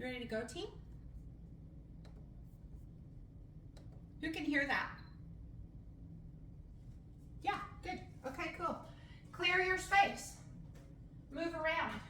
You ready to go, team? Who can hear that? Yeah, good. Okay, cool. Clear your space. Move around.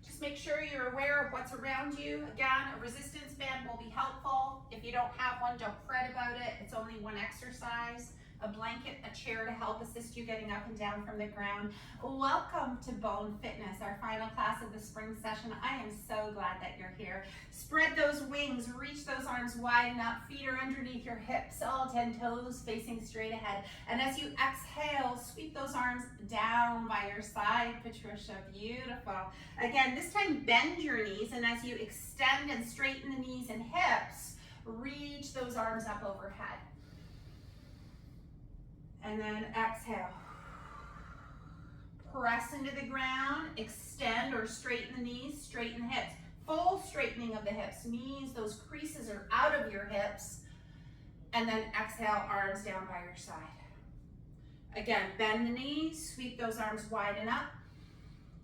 Just make sure you're aware of what's around you. Again, a resistance band will be helpful. If you don't have one, don't fret about it. It's only one exercise. A blanket, a chair to help assist you getting up and down from the ground. Welcome to Bone Fitness, our final class of the spring session. I am so glad that you're here. Spread those wings, reach those arms wide enough, feet are underneath your hips, all 10 toes facing straight ahead. And as you exhale, sweep those arms down by your side, Patricia, beautiful. Again, this time bend your knees, and as you extend and straighten the knees and hips, reach those arms up overhead. And then exhale. Press into the ground, extend or straighten the knees, straighten the hips. Full straightening of the hips means those creases are out of your hips. And then exhale, arms down by your side. Again, bend the knees, sweep those arms wide and up.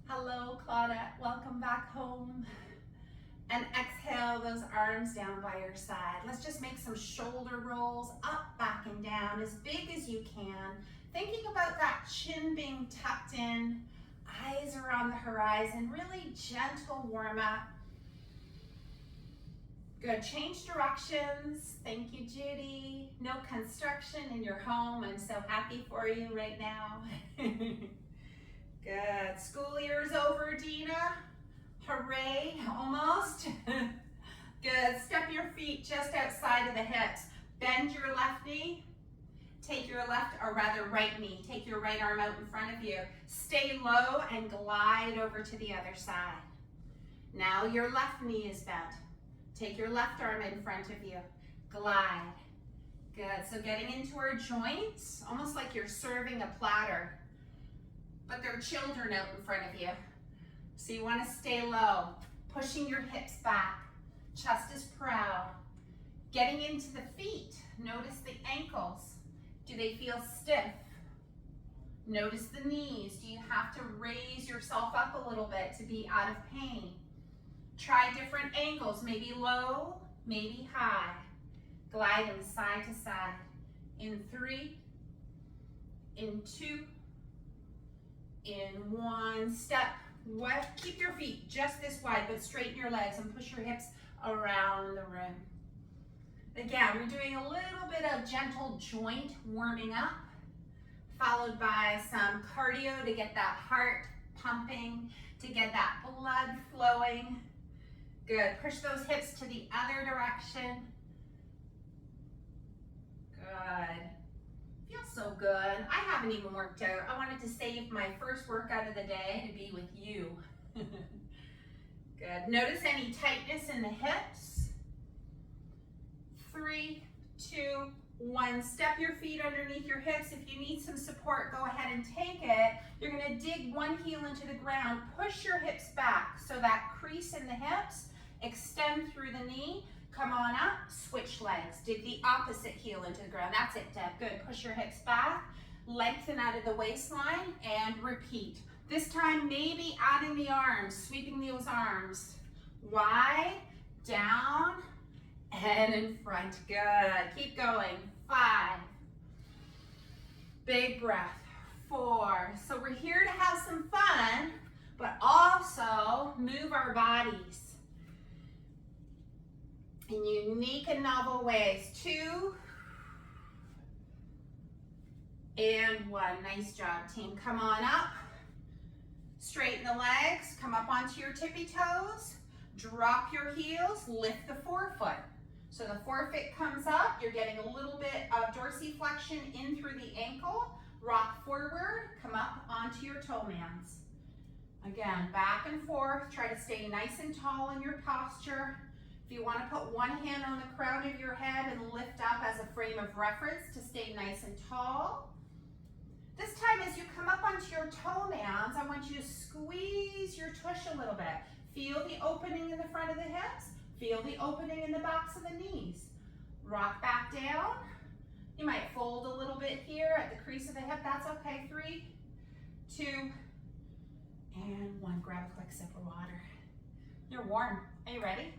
Hello, Claudette, welcome back home. And exhale those arms down by your side. Let's just make some shoulder rolls, up, back, and down, as big as you can. Thinking about that chin being tucked in, eyes are on the horizon, really gentle warm up. Good, change directions. Thank you, Judy. No construction in your home. I'm so happy for you right now. Good, school year is over, Dina. Hooray, almost. Good, step your feet just outside of the hips. Bend your left knee. Take your left, or rather right knee. Take your right arm out in front of you. Stay low and glide over to the other side. Now your left knee is bent. Take your left arm in front of you. Glide. Good, so getting into our joints, almost like you're serving a platter, but there are children out in front of you. So you want to stay low, pushing your hips back, chest is proud. Getting into the feet, notice the ankles. Do they feel stiff? Notice the knees. Do you have to raise yourself up a little bit to be out of pain? Try different angles, maybe low, maybe high. Gliding side to side. In 3, in 2, in 1, step. Keep your feet just this wide, but straighten your legs and push your hips around the room. Again, we're doing a little bit of gentle joint warming up, followed by some cardio to get that heart pumping, to get that blood flowing. Good, push those hips to the other direction. Good. Feels so good. I haven't even worked out. I wanted to save my first workout of the day to be with you. Good. Notice any tightness in the hips. 3, 2, 1. Step your feet underneath your hips. If you need some support, go ahead and take it. You're going to dig one heel into the ground. Push your hips back so that crease in the hips. Extend through the knee. Come on up, switch legs. Dig the opposite heel into the ground. That's it, Deb. Good. Push your hips back. Lengthen out of the waistline and repeat. This time, maybe adding the arms, sweeping those arms. Wide, down, and in front. Good. Keep going. 5. Big breath. 4. So we're here to have some fun, but also move our bodies in unique and novel ways. 2 and 1. Nice job, team. Come on up. Straighten the legs. Come up onto your tippy toes. Drop your heels. Lift the forefoot. So the forefoot comes up. You're getting a little bit of dorsiflexion in through the ankle. Rock forward. Come up onto your toe mans. Again, back and forth. Try to stay nice and tall in your posture. If you want to put one hand on the crown of your head and lift up as a frame of reference to stay nice and tall. This time as you come up onto your toe mans, I want you to squeeze your tush a little bit. Feel the opening in the front of the hips. Feel the opening in the backs of the knees. Rock back down. You might fold a little bit here at the crease of the hip. That's okay. 3, 2, and 1. Grab a quick sip of water. You're You're warm. Are you ready?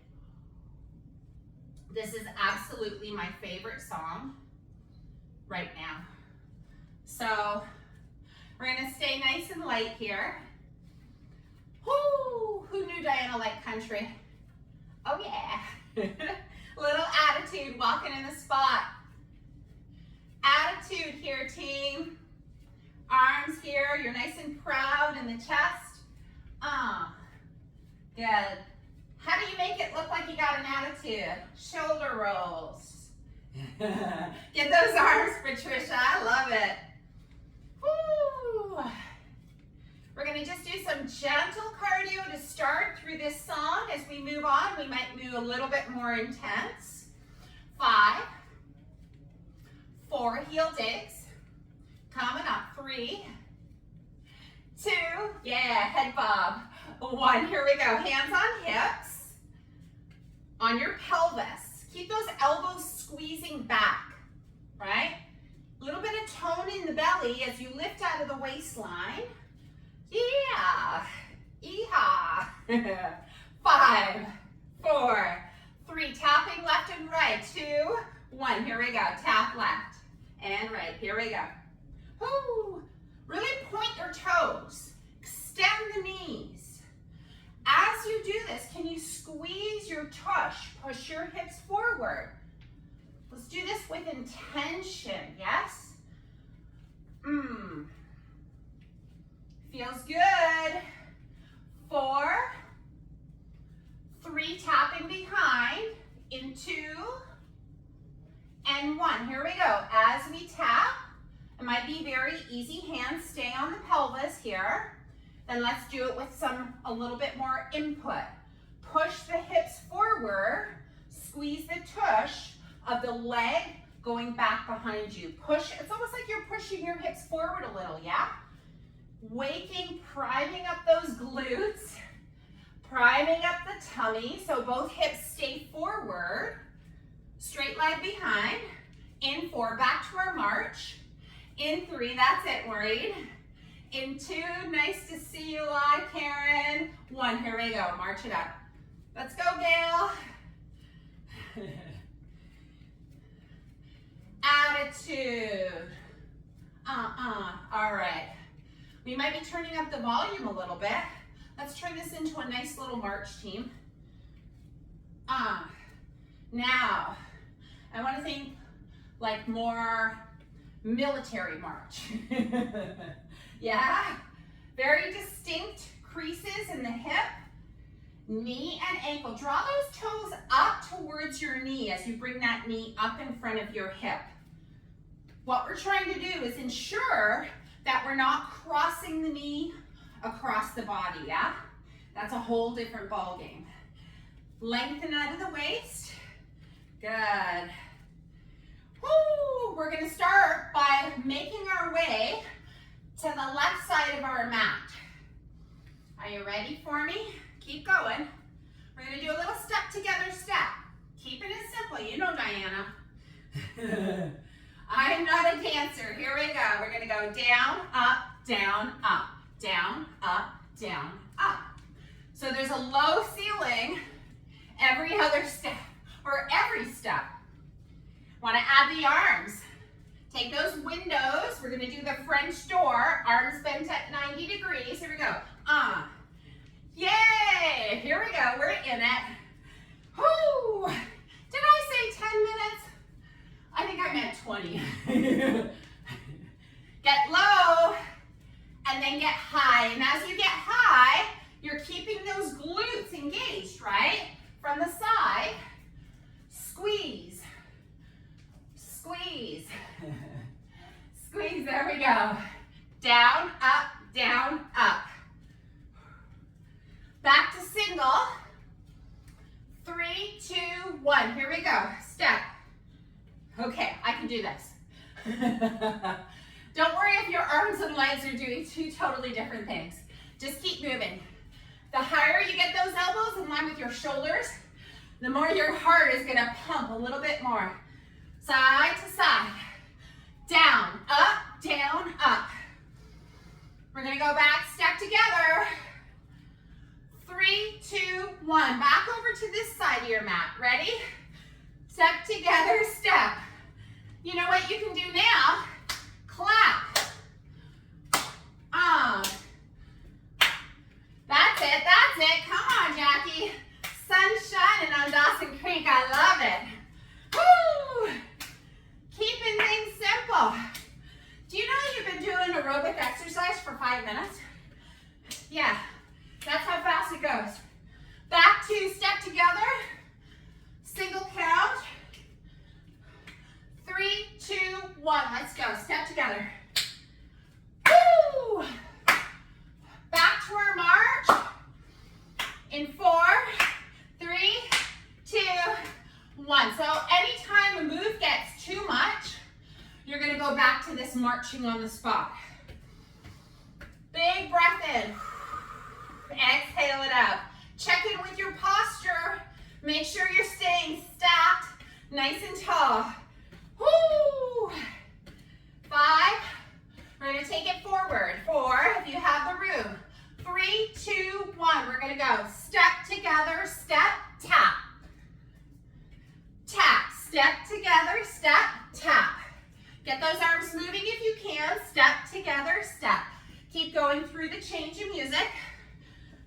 This is absolutely my favorite song right now. So we're gonna stay nice and light here. Whoo! Who knew Diana liked country? Oh yeah. Little attitude walking in the spot. Attitude here, team. Arms here, you're nice and proud in the chest. Good. How do you make it look like you got an attitude? Shoulder rolls. Get those arms, Patricia, I love it. Woo. We're gonna just do some gentle cardio to start through this song. As we move on, we might move a little bit more intense. 5, 4 heel digs. Coming up, 3, 2, yeah, head bob. 1, here we go. Hands on hips, on your pelvis. Keep those elbows squeezing back, right? A little bit of tone in the belly as you lift out of the waistline. Yeah, yeehaw. 5, 4, 3, tapping left and right. 2, 1, here we go. Tap left and right, here we go. Woo. Really point your toes, extend the knees. As you do this, can you squeeze your tush, push your hips forward? Let's do this with intention, yes? Feels good. 4, 3, tapping behind, in 2, and 1. Here we go. As we tap, it might be very easy. Hands stay on the pelvis here. Then let's do it with a little bit more input. Push the hips forward, squeeze the tush of the leg going back behind you. Push, it's almost like you're pushing your hips forward a little, yeah? Waking, priming up those glutes, priming up the tummy, so both hips stay forward. Straight leg behind. In 4, back to our march. In 3, that's it, Maureen. In 2, nice to see you live, Karen. 1, here we go, march it up. Let's go, Gail. Attitude. All right. We might be turning up the volume a little bit. Let's turn this into a nice little march, team. Now, I want to think like more military march. Yeah, very distinct creases in the hip, knee and ankle. Draw those toes up towards your knee as you bring that knee up in front of your hip. What we're trying to do is ensure that we're not crossing the knee across the body, yeah? That's a whole different ball game. Lengthen out of the waist. Good. Woo! We're gonna start by making our way to the left side of our mat. Are you ready for me? Keep going. We're gonna do a little step together step. Keeping it simple, you know Diana. I'm not a dancer. Here we go. We're gonna go down, up, down, up, down, up, down, up. So there's a low ceiling every other step, or every step. Want to add the arms. Take those windows. We're going to do the French door. Arms bent at 90 degrees. Here we go. Yay! Here we go. We're in it. Whoo! Did I say 10 minutes? I think I meant 20. Get low and then get high. And as you get high, you're keeping those glutes engaged, right? From the side, squeeze, squeeze, squeeze, there we go. Down, up. Back to single. 3, 2, 1, here we go, step. Okay, I can do this. Don't worry if your arms and legs are doing 2 totally different things. Just keep moving. The higher you get those elbows in line with your shoulders, the more your heart is gonna pump a little bit more. Side to side. Down, up. We're gonna go back, step together. 3, 3, 2, 1. Back over to this side of your mat. Ready? Step together, step. You know what you can do now? Clap. That's it, that's it. Come on, Jackie. Sun's shining on Dawson Creek. I love it. Woo! Keeping things simple. Do you know you've been doing aerobic exercise for 5 minutes? Yeah, that's how fast it goes. Back to step together. Single count. 3, 2, 1. Let's go. Step together. Woo! Back to our march. In 4, 3, 2, 1. So anytime a move gets too much, you're going to go back to this marching on the spot. Big breath in. Exhale it out. Check in with your posture. Make sure you're staying stacked, nice and tall. Woo! 5. We're going to take it forward. 4, if you have the room. 3, 2, 1. We're going to go step together, step, tap. Tap. Step together, step, tap. Get those arms moving if you can. Step together, step. Keep going through the change of music.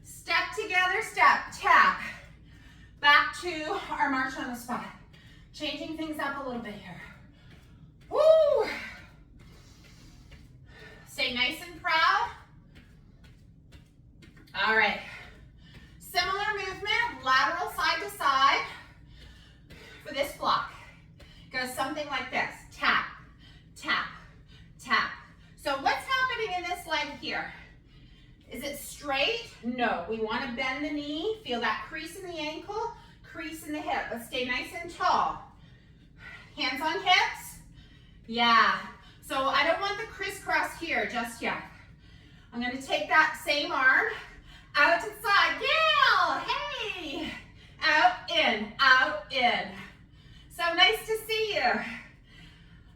Step together, step, tap. Back to our march on the spot. Changing things up a little bit here. Woo! Stay nice and proud. All right. Similar movement, lateral side to side for this block. Goes something like this. Tap, tap, tap. So what's happening in this leg here? Is it straight? No. We want to bend the knee. Feel that crease in the ankle, crease in the hip. But stay nice and tall. Hands on hips. Yeah. So I don't want the crisscross here just yet. I'm going to take that same arm out to the side. Gail, hey. Out, in, out, in. So nice to see you.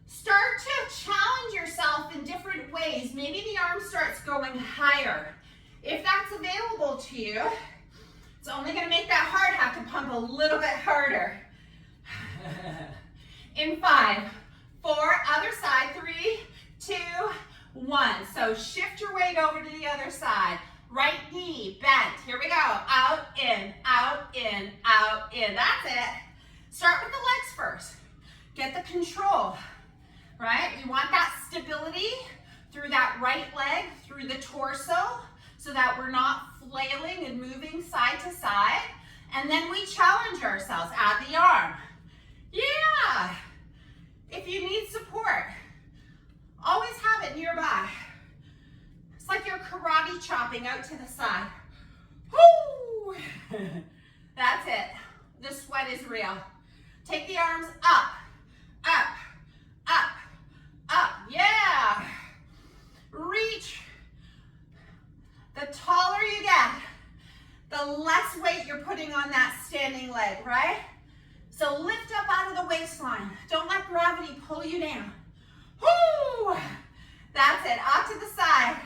Start to challenge yourself in different ways. Maybe the arm starts going higher. If that's available to you, it's only going to make that heart have to pump a little bit harder. In 5, 4, other side, 3, 2, 1. So shift your weight over to the other side. Right knee bent. Here we go. Out, in, out, in, out, in. That's it. Start with the legs first. Get the control, right? We want that stability through that right leg, through the torso, so that we're not flailing and moving side to side. And then we challenge ourselves. Add the arm. Yeah. If you need support, always have it nearby. It's like you're karate chopping out to the side. Woo! That's it. The sweat is real. Take the arms up, up, up, up. Yeah. Reach. The taller you get, the less weight you're putting on that standing leg, right? So lift up out of the waistline. Don't let gravity pull you down. Woo! That's it. Off to the side.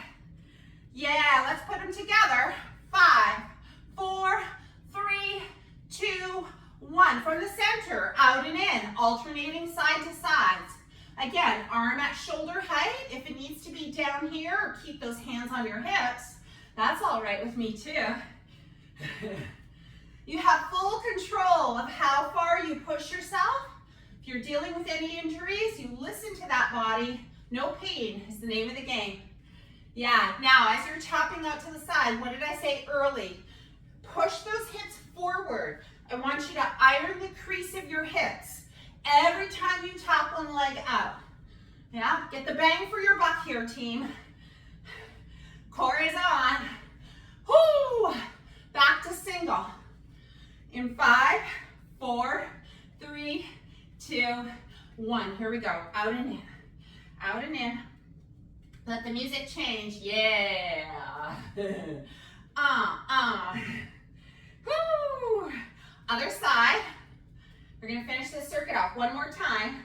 Yeah, let's put them together. 5, 4, 3, 2, 1. From the center, out and in, alternating side to sides. Again, arm at shoulder height. If it needs to be down here, or keep those hands on your hips, that's all right with me too. You have full control of how far you push yourself. If you're dealing with any injuries, you listen to that body. No pain is the name of the game. Yeah, now as you're tapping out to the side, what did I say early? Push those hips forward. I want you to iron the crease of your hips every time you tap one leg out. Yeah, get the bang for your buck here, team. Core is on. Whoo! Back to single. In 5, 4, 3, 2, 1. Here we go. Out and in. Out and in. Let the music change. Yeah. Woo! Other side. We're going to finish this circuit off one more time.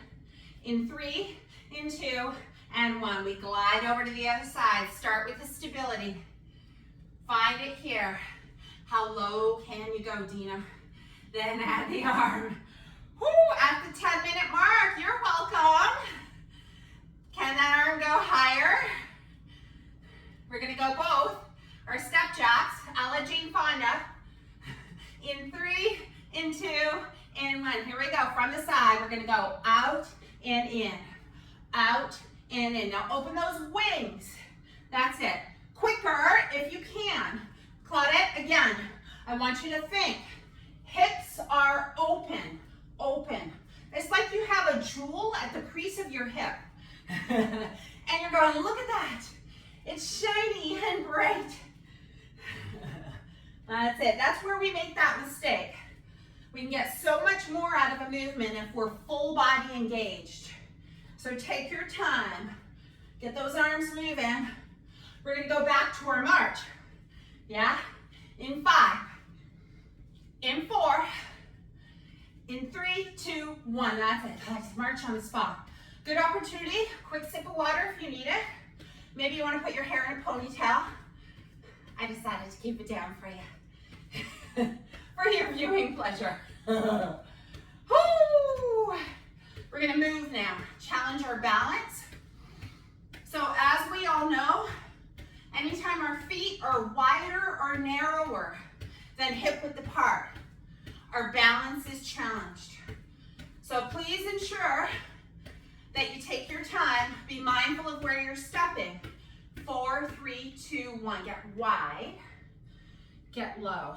In 3, in 2, and 1. We glide over to the other side. Start with the stability. Find it here. How low can you go, Dina? Then add the arm. Woo, at the 10-minute mark, you're welcome. Can that arm go higher? We're gonna go both, our step jacks, a la Jane Fonda. In 3, in 2, in 1. Here we go, from the side, we're gonna go out and in, out and in. Now open those wings. That's it. Quicker if you can. Claudette, again, I want you to think. Hips are open, open. It's like you have a jewel at the crease of your hip. And you're going, look at that. It's shiny and bright. That's it. That's where we make that mistake. We can get so much more out of a movement if we're full body engaged. So take your time. Get those arms moving. We're going to go back to our march. Yeah? In 5. In 4. In 3, 2, 1. That's it. Let's march on the spot. Good opportunity. Quick sip of water if you need it. Maybe you want to put your hair in a ponytail. I decided to keep it down for you. For your viewing pleasure. Woo! We're going to move now. Challenge our balance. So as we all know, anytime our feet are wider or narrower than hip width apart, our balance is challenged. So please ensure that you take your time, be mindful of where you're stepping. 4, 3, 2, 1. Get wide, get low.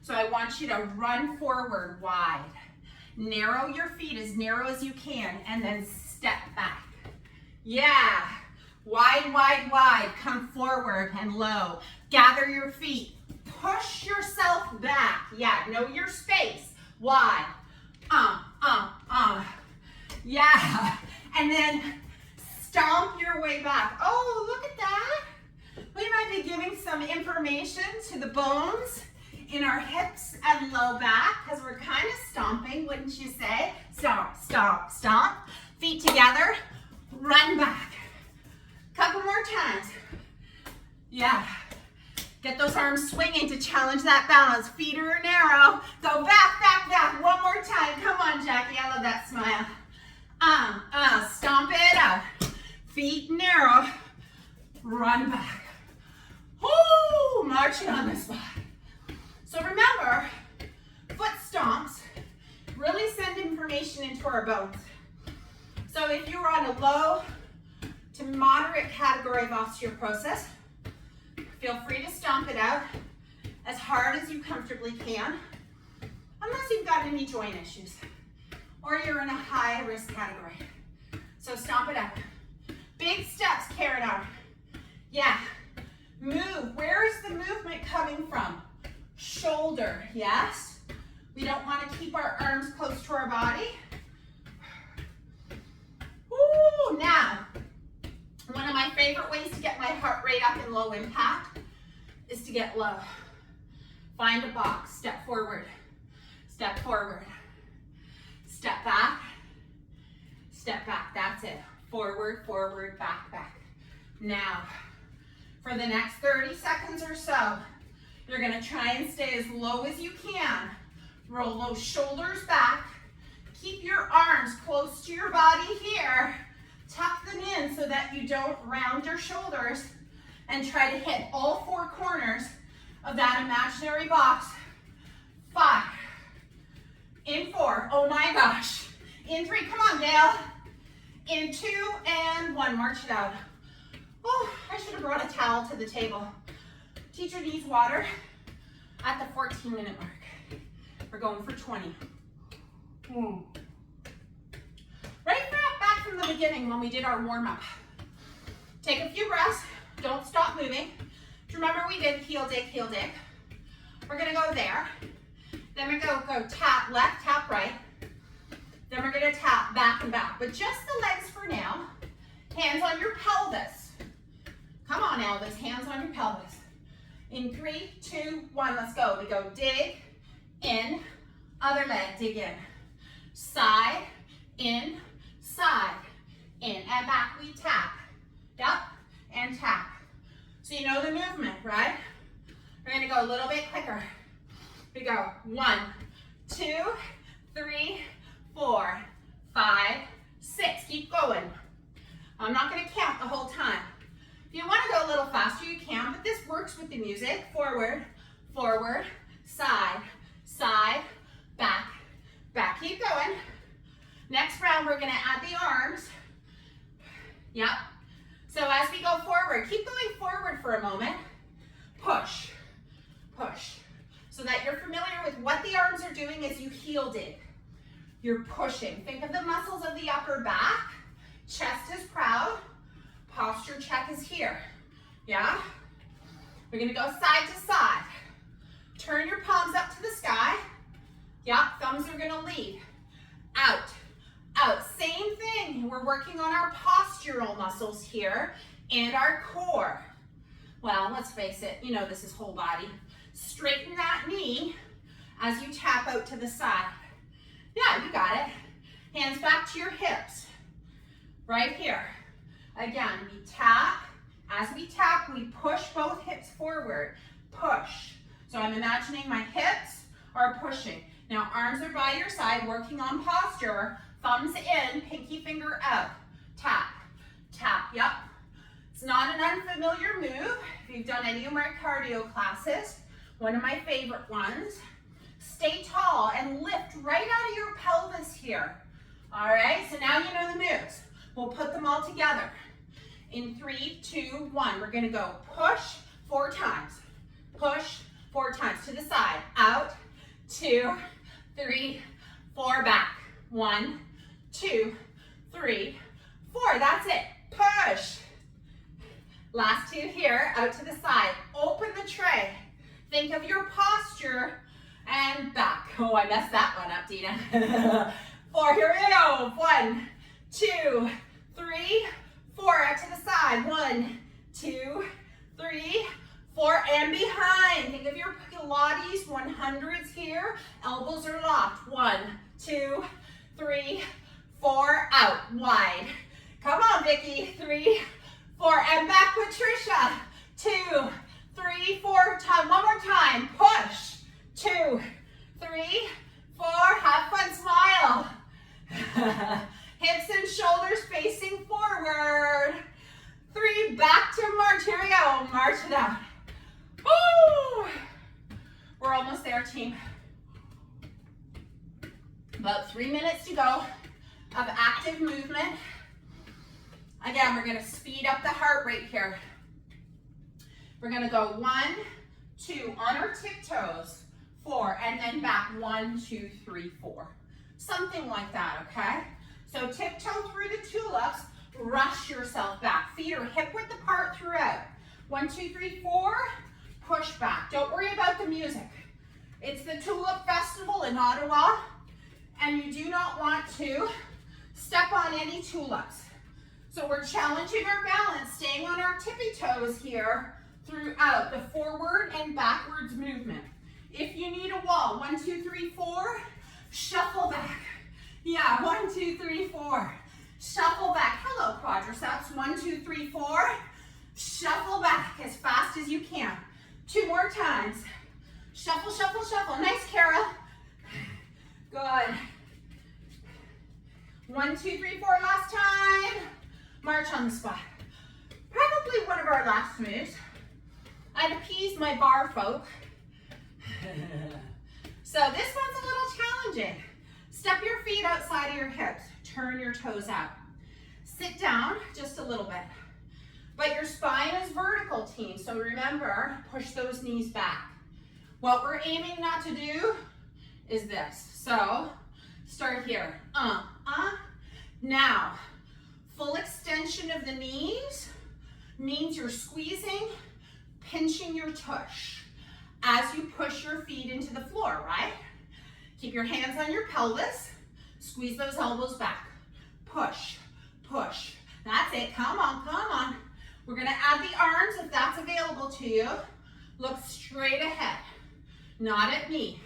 So I want you to run forward wide. Narrow your feet as narrow as you can and then step back. Yeah. Wide, wide, wide. Come forward and low. Gather your feet. Push yourself back. Yeah, know your space. Wide. Yeah. And then stomp your way back. Oh, look at that. We might be giving some information to the bones in our hips and low back because we're kind of stomping, wouldn't you say? Stomp, stomp, stomp. Feet together. Run back. Couple more times. Yeah. Get those arms swinging to challenge that balance. Feet are narrow. Go back, back, back. One more time. Come on, Jackie. I love that smile. Stomp it up. Feet narrow. Run back. Woo! Marching on the spot. So remember, foot stomps really send information into our bones. So if you're on a low to moderate category of osteoporosis, feel free to stomp it out as hard as you comfortably can, unless you've got any joint issues or you're in a high risk category. So stomp it out. Big steps, carrot arm. Yeah. Move. Where is the movement coming from? Shoulder, yes. We don't want to keep our arms close to our body. Woo, now, one of my favorite ways to get my heart rate up in low impact is to get low. Find a box, step forward, step forward, step back, that's it. Forward, forward, back, back. Now, for the next 30 seconds or so, you're gonna try and stay as low as you can. Roll those shoulders back. Keep your arms close to your body here. Tuck them in so that you don't round your shoulders and try to hit all 4 corners of that imaginary box. 5. In 4. Oh my gosh. In 3. Come on, Gail. In 2 and 1. March it out. Oh, I should have brought a towel to the table. Teacher needs water at the 14-minute mark. We're going for 20. Right back from the beginning when we did our warm-up. Take a few breaths. Don't stop moving. Do you remember we did heel dig, heel dig? We're gonna go there. Then we're gonna go tap left, tap right. Then we're gonna tap back and back. But just the legs for now. Hands on your pelvis. Come on, Elvis, hands on your pelvis. In 3, 2, 1, let's go. We go dig, in, other leg, dig in. Side, in, side, in, and back we tap. Yep, and tap. So you know the movement, right? We're gonna go a little bit quicker. We go 1, 2, 3, 4, 5, 6. Keep going. I'm not gonna count the whole time. If you wanna go a little faster, you can, but this works with the music. Forward, forward, side, side, back, back. Keep going. Next round, we're gonna add the arms. Yep. So as we go forward, keep going forward for a moment. Push, push. So that you're familiar with what the arms are doing as you heel dig. You're pushing. Think of the muscles of the upper back. Chest is proud. Posture check is here. Yeah? We're gonna go side to side. Turn your palms up to the sky. Yeah, thumbs are gonna lead. Out, out. Same thing. We're working on our postural muscles here and our core. Well, let's face it, you know this is whole body. Straighten that knee as you tap out to the side. Yeah, you got it. Hands back to your hips. Right here. Again, we tap. As we tap, we push both hips forward. Push. So I'm imagining my hips are pushing. Now arms are by your side, working on posture. Thumbs in, pinky finger out. Tap, tap, yep. It's not an unfamiliar move. If you've done any of my cardio classes, one of my favorite ones. Stay tall and lift right out of your pelvis here. All right, so now you know the moves. We'll put them all together. In 3, 2, 1, we're gonna go push 4 times. Push 4 times to the side. Out, 2, 3, 4, back. 1, 2, 3, 4. That's it. Push. Last 2 here, out to the side. Open the tray. Think of your posture and back. Oh, I messed that one up, Dina. 4, here we go. 1, 2, 3, 4. Out to the side. 1, 2, 3, 4, and behind. Think of your Pilates 100s here. Elbows are locked. 1, 2, 3, 4. Out. Wide. Come on, Vicky. 3, 4, and back, Patricia. 2, 3, 4. Time. One more time. Push. 2, 3, 4. Have fun. Smile. Hips and shoulders facing forward. 3. Back to march. Here we go. March it out. Woo! We're almost there, team. About 3 minutes to go of active movement. Again, we're gonna speed up the heart rate here. We're gonna go 1, 2, on our tiptoes, 4, and then back 1, 2, 3, 4. Something like that, okay? So tiptoe through the tulips, rush yourself back. Feet are hip width apart throughout. 1, 2, 3, 4, push back. Don't worry about the music. It's the Tulip Festival in Ottawa, and you do not want to step on any tulips. So we're challenging our balance, staying on our tippy toes here throughout the forward and backwards movement. If you need a wall, 1, 2, 3, 4, shuffle back. Yeah, 1, 2, 3, 4, shuffle back. Hello, quadriceps. 1, 2, 3, 4, shuffle back as fast as you can. 2 more times. Shuffle, shuffle, shuffle. Nice, Kara. Good. 1, 2, 3, 4, last time. March on the spot. Probably one of our last moves. I'd appease my bar folk. So this one's a little challenging. Step your feet outside of your hips. Turn your toes out. Sit down just a little bit. But your spine is vertical, team. So remember, push those knees back. What we're aiming not to do is this. So start here. Now, full extension of the knees means you're squeezing, pinching your tush as you push your feet into the floor, right? Keep your hands on your pelvis. Squeeze those elbows back. Push, push. That's it. Come on, come on. We're going to add the arms if that's available to you. Look straight ahead, not at me.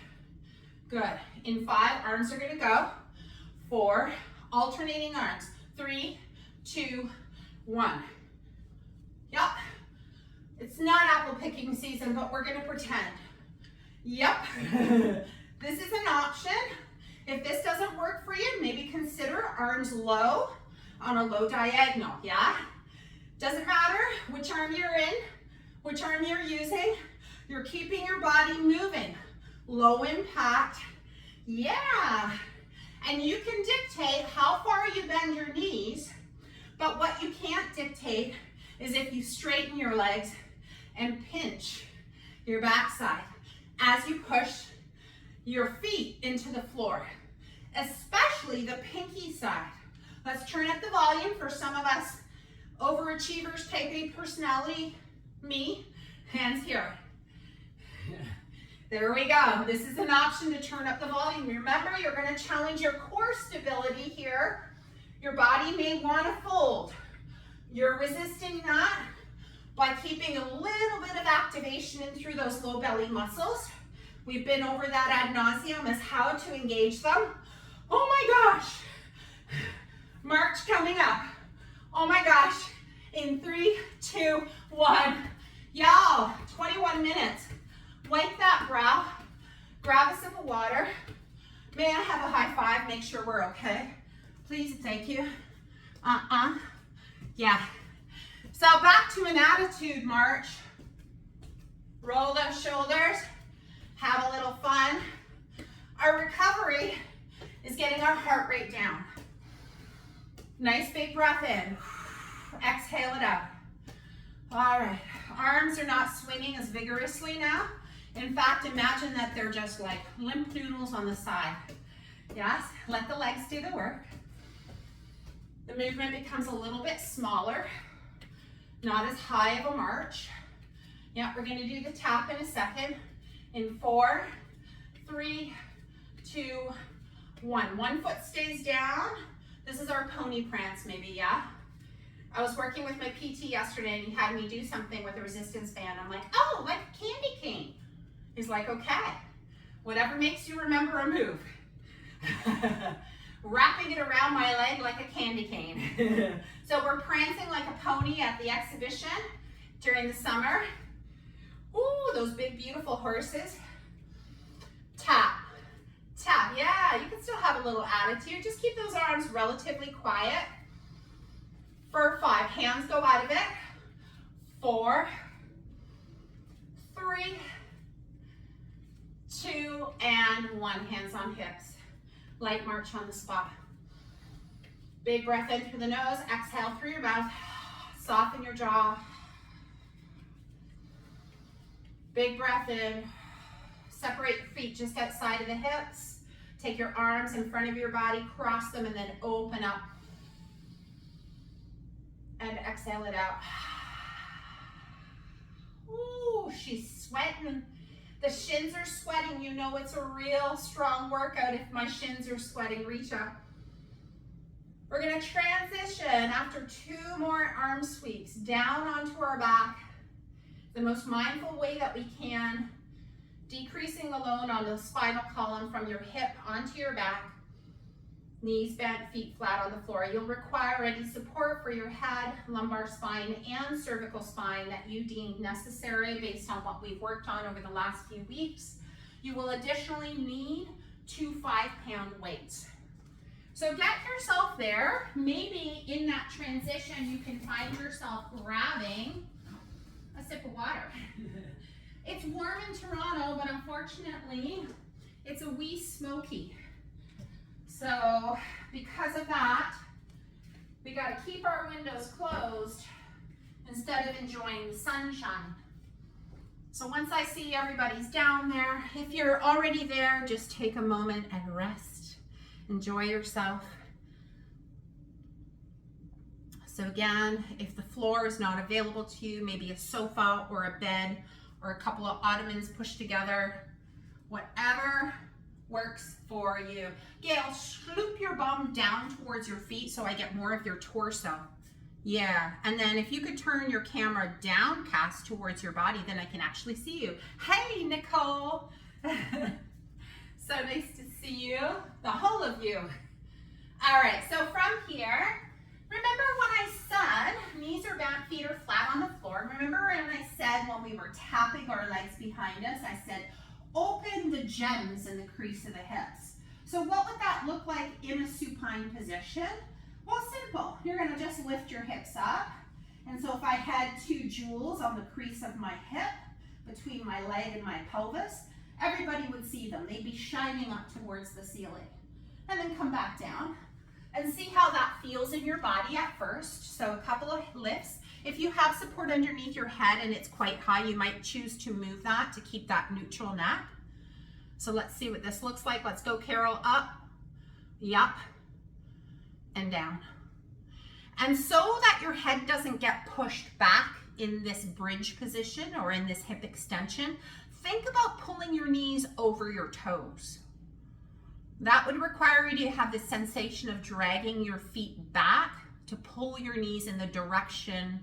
Good. In 5, arms are going to go. 4, alternating arms. 3, 2, 1. Yep. It's not apple picking season, but we're gonna pretend. Yep, this is an option. If this doesn't work for you, maybe consider arms low on a low diagonal, yeah? Doesn't matter which arm you're in, which arm you're using, you're keeping your body moving. Low impact, yeah. And you can dictate how far you bend your knees, but what you can't dictate is if you straighten your legs and pinch your backside as you push your feet into the floor, especially the pinky side. Let's turn up the volume for some of us overachievers, type A personality, me, hands here. There we go. This is an option to turn up the volume. Remember, you're going to challenge your core stability here. Your body may want to fold. You're resisting that by keeping a little bit of activation in through those low belly muscles. We've been over that ad nauseum as how to engage them. Oh my gosh. March coming up. Oh my gosh. In 3, 2, 1. Y'all, 21 minutes. Wipe that brow. Grab a sip of water. May I have a high five? Make sure we're okay. Please, thank you. Yeah. So back to an attitude march. Roll those shoulders. Have a little fun. Our recovery is getting our heart rate down. Nice big breath in. Exhale it out. All right. Arms are not swinging as vigorously now. In fact, imagine that they're just like limp noodles on the side. Yes, let the legs do the work. The movement becomes a little bit smaller, not as high of a march. Yeah, we're gonna do the tap in a second. In 4, 3, 2, 1. One foot stays down. This is our pony prance maybe, yeah? I was working with my PT yesterday and he had me do something with a resistance band. I'm like, oh, like a candy cane. He's like, okay, whatever makes you remember a move. Wrapping it around my leg like a candy cane. So we're prancing like a pony at the exhibition during the summer. Ooh, those big, beautiful horses. Tap, tap. Yeah, you can still have a little attitude. Just keep those arms relatively quiet. For 5, hands go out of it. 4, 3, 2, and 1. Hands on hips. Light march on the spot. Big breath in through the nose. Exhale through your mouth. Soften your jaw. Big breath in. Separate your feet just outside of the hips. Take your arms in front of your body, cross them, and then open up. And exhale it out. Ooh, she's sweating. The shins are sweating. You know it's a real strong workout if my shins are sweating. Reach up. We're gonna transition after 2 more arm sweeps down onto our back. The most mindful way that we can, decreasing the load on the spinal column from your hip onto your back. Knees bent, feet flat on the floor. You'll require any support for your head, lumbar spine, and cervical spine that you deem necessary based on what we've worked on over the last few weeks. You will additionally need 2 5-pound weights. So get yourself there. Maybe in that transition, you can find yourself grabbing a sip of water. It's warm in Toronto, but unfortunately, it's a wee smoky. So because of that, we got to keep our windows closed instead of enjoying the sunshine. So once I see everybody's down there, if you're already there, just take a moment and rest. Enjoy yourself. So again, if the floor is not available to you, maybe a sofa or a bed or a couple of ottomans pushed together, whatever works for you. Gail, sloop your bum down towards your feet so I get more of your torso. Yeah, and then if you could turn your camera downcast towards your body, then I can actually see you. Hey, Nicole. So nice to see you, the whole of you. All right, so from here, Remember when I said knees are back, feet are flat on the floor? Remember when I said when we were tapping our legs behind us, I said open the gems in the crease of the hips. So what would that look like in a supine position? Well, simple. You're going to just lift your hips up. And so if I had 2 jewels on the crease of my hip, between my leg and my pelvis, everybody would see them. They'd be shining up towards the ceiling. And then come back down and see how that feels in your body at first. So a couple of lifts. If you have support underneath your head and it's quite high, you might choose to move that to keep that neutral neck. So let's see what this looks like. Let's go, Carol. Up, yup, and down. And so that your head doesn't get pushed back in this bridge position or in this hip extension, think about pulling your knees over your toes. That would require you to have the sensation of dragging your feet back to pull your knees in the direction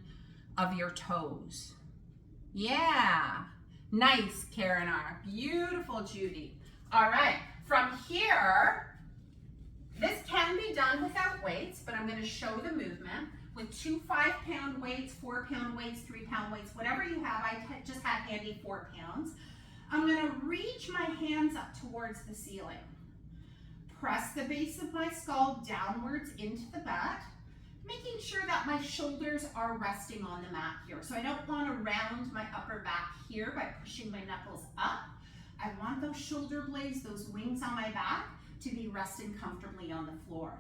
of your toes. Yeah, nice, Karen R. Beautiful, Judy. All right, from here, this can be done without weights, but I'm going to show the movement with 2 5-pound weights, 4-pound weights, 3-pound weights, whatever you have. I just had handy 4 pounds. I'm going to reach my hands up towards the ceiling. Press the base of my skull downwards into the mat, making sure that my shoulders are resting on the mat here. So I don't want to round my upper back here by pushing my knuckles up. I want those shoulder blades, those wings on my back, to be resting comfortably on the floor.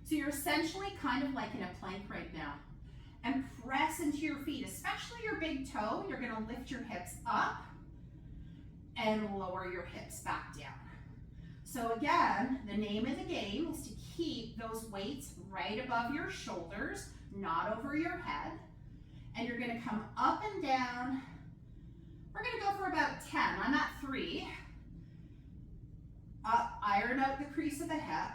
So you're essentially kind of like in a plank right now. And press into your feet, especially your big toe. You're going to lift your hips up and lower your hips back down. So again, the name of the game is to keep those weights right above your shoulders, not over your head. And you're going to come up and down. We're going to go for about 10. I'm at 3. Up, iron out the crease of the hip.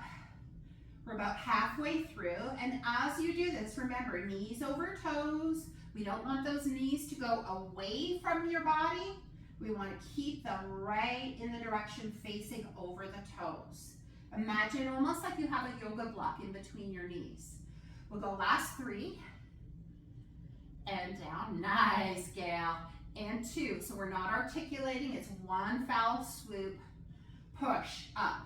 We're about halfway through. And as you do this, remember, knees over toes. We don't want those knees to go away from your body. We want to keep them right in the direction facing over the toes. Imagine almost like you have a yoga block in between your knees. We'll go last 3. And down. Nice, Gail. And 2. So we're not articulating. It's one foul swoop. Push up.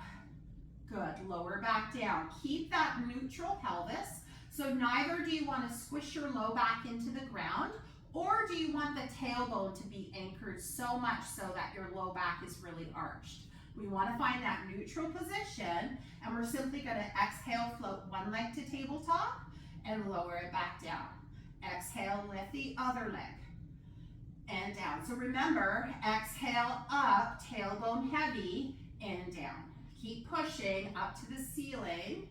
Good. Lower back down. Keep that neutral pelvis. So neither do you want to squish your low back into the ground, or do you want the tailbone to be anchored so much so that your low back is really arched? We want to find that neutral position, and we're simply going to exhale, float one leg to tabletop, and lower it back down. Exhale, lift the other leg, and down. So remember, exhale up, tailbone heavy, and down. Keep pushing up to the ceiling.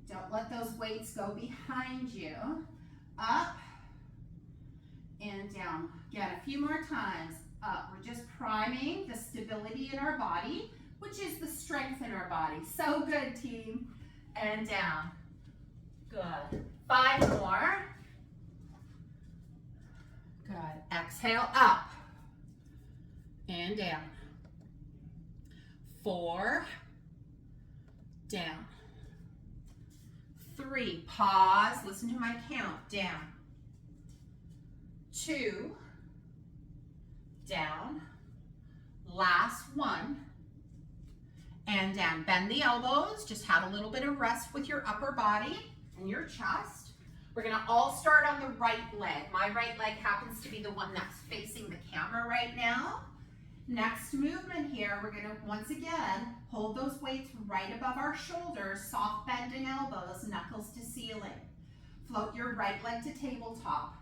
Don't let those weights go behind you. Up and down. Again, a few more times. Up. We're just priming the stability in our body, which is the strength in our body. So good, team. And down. Good. 5 more. Good. Exhale, up and down. 4, down. 3, pause, listen to my count, down. 2, down. Last 1, and down. Bend the elbows, just have a little bit of rest with your upper body and your chest. We're gonna all start on the right leg. My right leg happens to be the one that's facing the camera right now. Next movement here, we're gonna, once again, hold those weights right above our shoulders, soft bending elbows, knuckles to ceiling. Float your right leg to tabletop.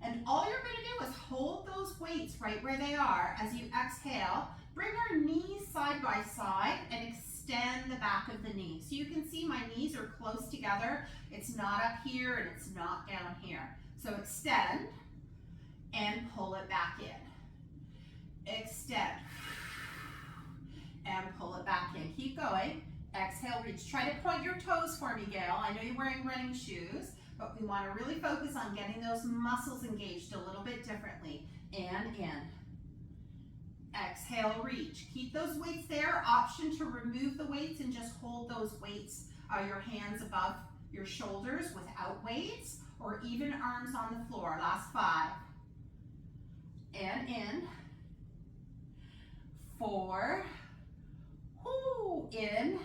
And all you're gonna do is hold those weights right where they are. As you exhale, bring our knees side by side and extend the back of the knee. So you can see my knees are close together. It's not up here and it's not down here. So extend and pull it back in. Extend and pull it back in. Keep going. Exhale, reach. Try to point your toes for me, Gail. I know you're wearing running shoes, but we want to really focus on getting those muscles engaged a little bit differently. And in. Exhale, reach. Keep those weights there. Option to remove the weights and just hold those weights, your hands above your shoulders without weights, or even arms on the floor. Last 5. And in. 4. In.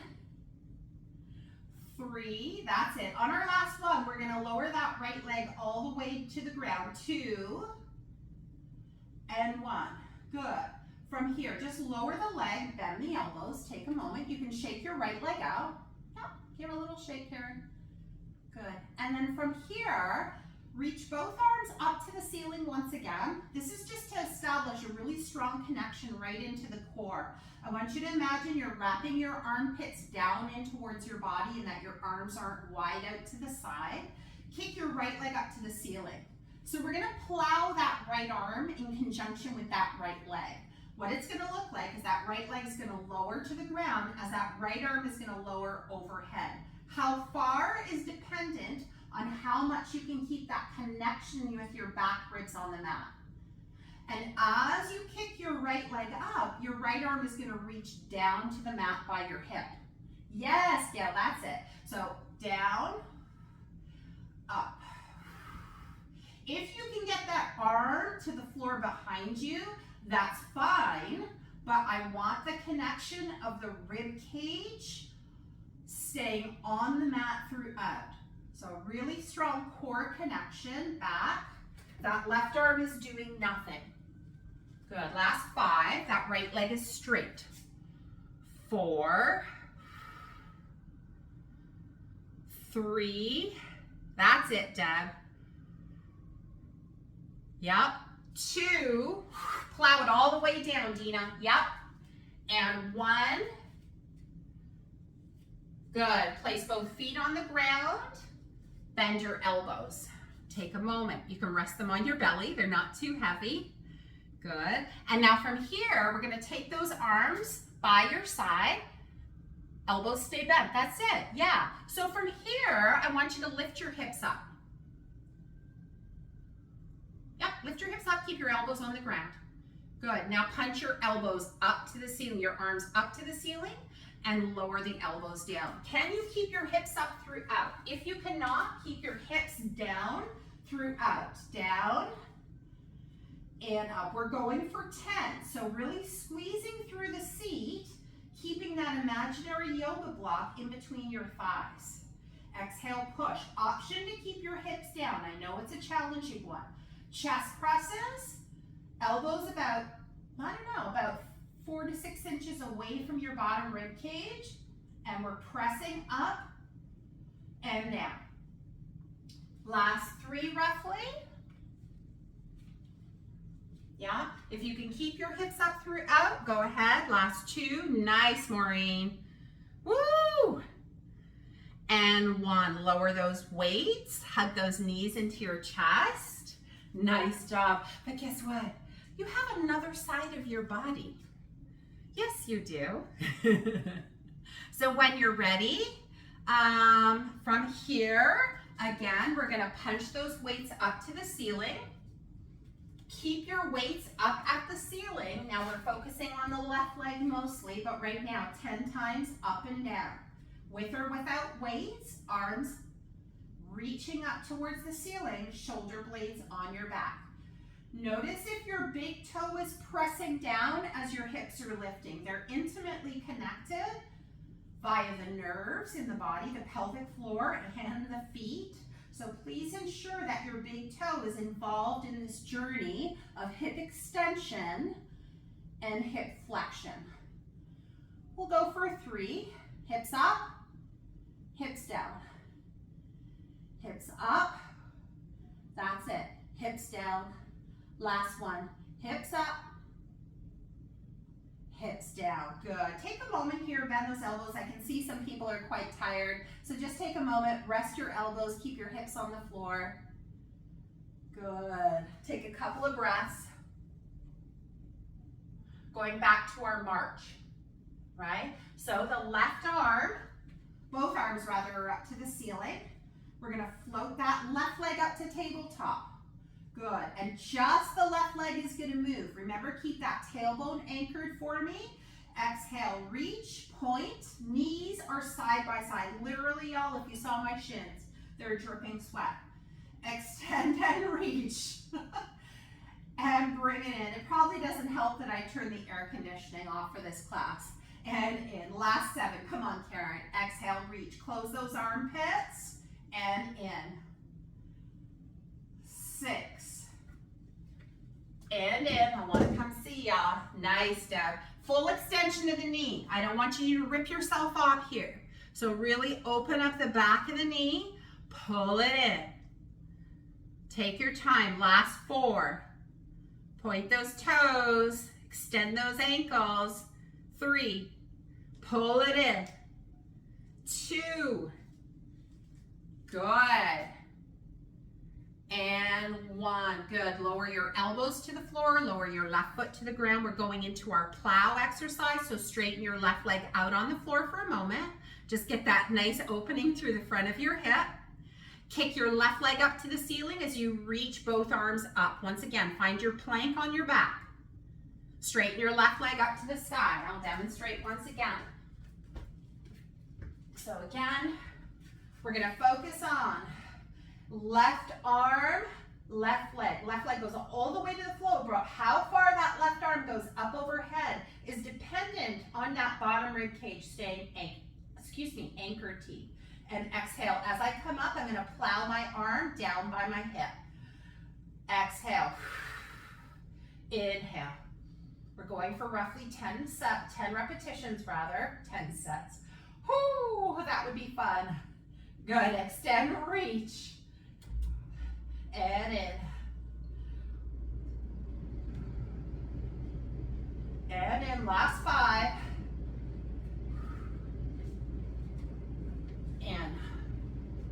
3. That's it. On our last one, we're going to lower that right leg all the way to the ground. 2. And 1. Good. From here, just lower the leg, bend the elbows, take a moment. You can shake your right leg out. Yep, give it a little shake, Karen. Good. And then from here, reach both arms up to the ceiling once again. This is just to establish a really strong connection right into the core. I want you to imagine you're wrapping your armpits down in towards your body and that your arms aren't wide out to the side. Kick your right leg up to the ceiling. So we're going to plow that right arm in conjunction with that right leg. What it's going to look like is that right leg is going to lower to the ground as that right arm is going to lower overhead. How far is dependent on how much you can keep that connection with your back ribs on the mat. And as you kick your right leg up, your right arm is going to reach down to the mat by your hip. Yes, Gail, that's it. So down, up. If you can get that arm to the floor behind you, that's fine, but I want the connection of the rib cage staying on the mat throughout. So a really strong core connection back. That left arm is doing nothing. Good. Last 5. That right leg is straight. 4. 3. That's it, Deb. Yep. 2. Plow it all the way down, Dina. Yep. And 1. Good. Place both feet on the ground. Bend your elbows. Take a moment. You can rest them on your belly. They're not too heavy. Good. And now from here, we're going to take those arms by your side. Elbows stay bent. That's it. Yeah. So from here, I want you to lift your hips up. Yep. Lift your hips up. Keep your elbows on the ground. Good. Now punch your elbows up to the ceiling, your arms up to the ceiling, and lower the elbows down. Can you keep your hips up throughout? If you cannot, keep your hips down throughout. Down and up. We're going for 10. So really squeezing through the seat, keeping that imaginary yoga block in between your thighs. Exhale, push. Option to keep your hips down. I know it's a challenging one. Chest presses, elbows about, I don't know, about 4 to 6 inches away from your bottom rib cage, and we're pressing up and down. Last 3 roughly. Yeah, if you can keep your hips up throughout, go ahead. Last 2, nice, Maureen. Woo! And 1, lower those weights, hug those knees into your chest. Nice job. But guess what? You have another side of your body. Yes, you do. So when you're ready, from here, again, we're gonna punch those weights up to the ceiling. Keep your weights up at the ceiling. Now we're focusing on the left leg mostly, but right now, 10 times up and down. With or without weights, arms reaching up towards the ceiling, shoulder blades on your back. Notice if your big toe is pressing down as your hips are lifting. They're intimately connected via the nerves in the body, the pelvic floor, and the feet. So please ensure that your big toe is involved in this journey of hip extension and hip flexion. We'll go for 3. Hips up, hips down. Hips up. That's it. Hips down. Last one. Hips up, hips down. Good. Take a moment here, bend those elbows. I can see some people are quite tired. So just take a moment, rest your elbows, keep your hips on the floor. Good. Take a couple of breaths. Going back to our march, right? So the left arm, both arms rather, are up to the ceiling. We're gonna float that left leg up to tabletop. Good, and just the left leg is gonna move. Remember, keep that tailbone anchored for me. Exhale, reach, point, knees are side by side. Literally, y'all, if you saw my shins, they're dripping sweat. Extend and reach. And bring it in. It probably doesn't help that I turn the air conditioning off for this class. And in. Last 7. Come on, Karen. Exhale, reach. Close those armpits. And in. 6. And in. I want to come see y'all. Nice, Deb. Full extension of the knee. I don't want you to rip yourself off here. So really open up the back of the knee. Pull it in. Take your time. Last 4. Point those toes, extend those ankles. 3, pull it in. 2, good. And 1, good. Lower your elbows to the floor, lower your left foot to the ground. We're going into our plow exercise, so straighten your left leg out on the floor for a moment. Just get that nice opening through the front of your hip. Kick your left leg up to the ceiling as you reach both arms up. Once again, find your plank on your back. Straighten your left leg up to the sky. I'll demonstrate once again. So again, we're going to focus on left arm, left leg. Left leg goes all the way to the floor, but how far that left arm goes up overhead is dependent on that bottom rib cage staying anchored T. And exhale. As I come up, I'm going to plow my arm down by my hip. Exhale. Inhale. We're going for roughly 10 repetitions, 10 sets. Whoo, that would be fun. Good. Extend, reach. And in. And in. Last 5. And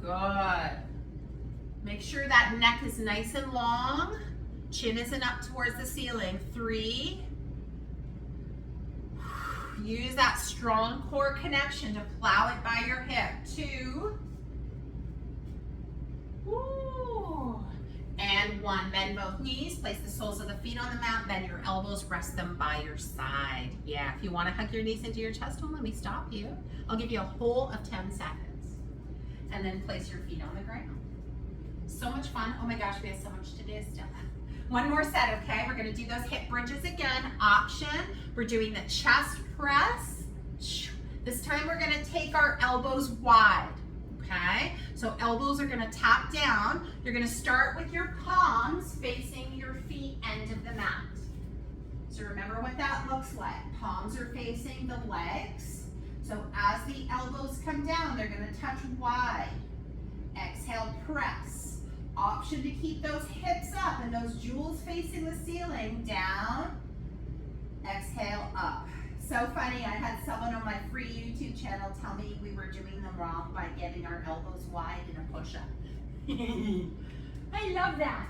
good. Make sure that neck is nice and long. Chin isn't up towards the ceiling. 3. Use that strong core connection to plow it by your hip. 2. Woo. And 1. Bend both knees. Place the soles of the feet on the mat. Bend your elbows. Rest them by your side. Yeah, if you want to hug your knees into your chest, don't let me stop you. I'll give you a whole of 10 seconds. And then place your feet on the ground. So much fun. Oh my gosh, we have so much to do still. 1 more set, okay? We're gonna do those hip bridges again. Option, we're doing the chest press. This time we're gonna take our elbows wide, okay? So elbows are gonna tap down. You're gonna start with your palms facing your feet end of the mat. So remember what that looks like. Palms are facing the legs. So as the elbows come down, they're going to touch wide. Exhale, press. Option to keep those hips up and those jewels facing the ceiling. Down. Exhale, up. So funny, I had someone on my free YouTube channel tell me we were doing them wrong by getting our elbows wide in a push-up. I love that.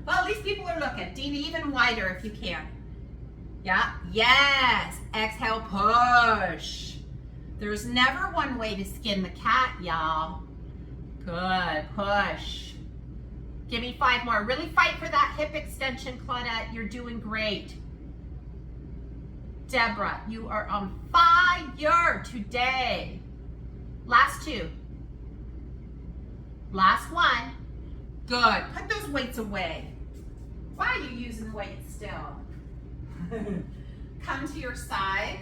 Well, at least people are looking. Dina, even wider if you can. Yeah, yes. Exhale, push. There's never one way to skin the cat, y'all. Good, push. Give me 5 more. Really fight for that hip extension, Claudette. You're doing great. Deborah, you are on fire today. Last 2. Last 1. Good. Put those weights away. Why are you using weights still? Come to your side.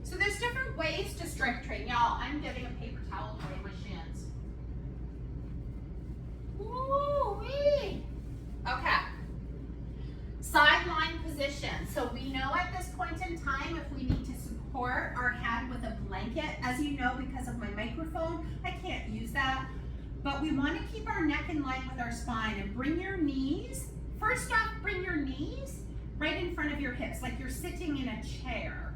So there's different ways to strength train. Y'all, I'm getting a paper towel to wipe my shins. Woo-wee. Okay. Sideline position. So we know at this point in time if we need to support our head with a blanket. As you know, because of my microphone, I can't use that. But we want to keep our neck in line with our spine and bring your knees, first off, bring your knees right in front of your hips, like you're sitting in a chair.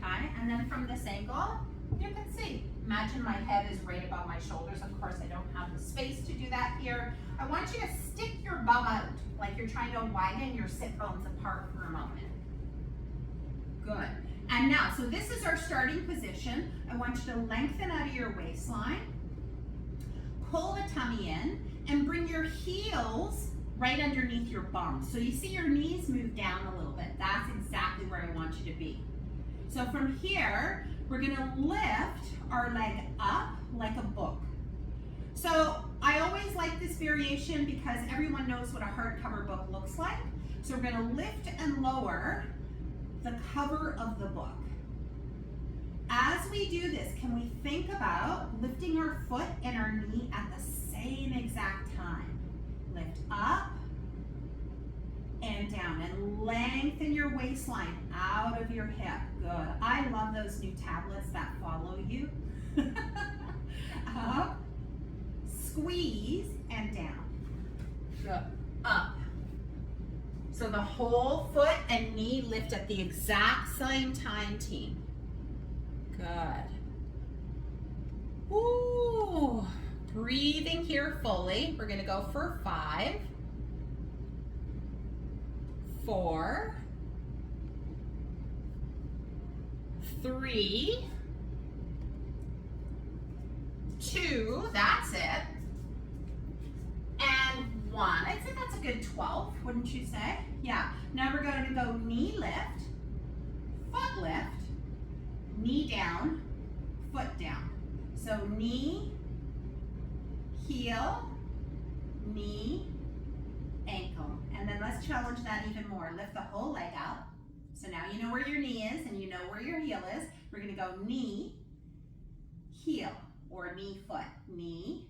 Okay, and then from this angle, you can see, imagine my head is right above my shoulders. Of course, I don't have the space to do that here. I want you to stick your bum out, like you're trying to widen your sit bones apart for a moment. Good. And now, so this is our starting position. I want you to lengthen out of your waistline. Pull the tummy in and bring your heels right underneath your bum. So you see your knees move down a little bit. That's exactly where I want you to be. So from here, we're gonna lift our leg up like a book. So I always like this variation because everyone knows what a hardcover book looks like. So we're gonna lift and lower the cover of the book. As we do this, can we think about lifting our foot and our knee at the same exact time? Lift up and down, and lengthen your waistline out of your hip. Good. I love those new tablets that follow you. Up, squeeze, and down. Good. Up. So the whole foot and knee lift at the exact same time, team. Good. Ooh. Breathing here fully. We're going to go for 5, 4, 3, 2, that's it, and 1. I'd say that's a good 12, wouldn't you say? Yeah. Now we're going to go knee lift, foot lift, knee down, foot down. So knee, heel, knee, ankle. And then let's challenge that even more. Lift the whole leg up. So now you know where your knee is and you know where your heel is. We're going to go knee, heel, or knee, foot. Knee,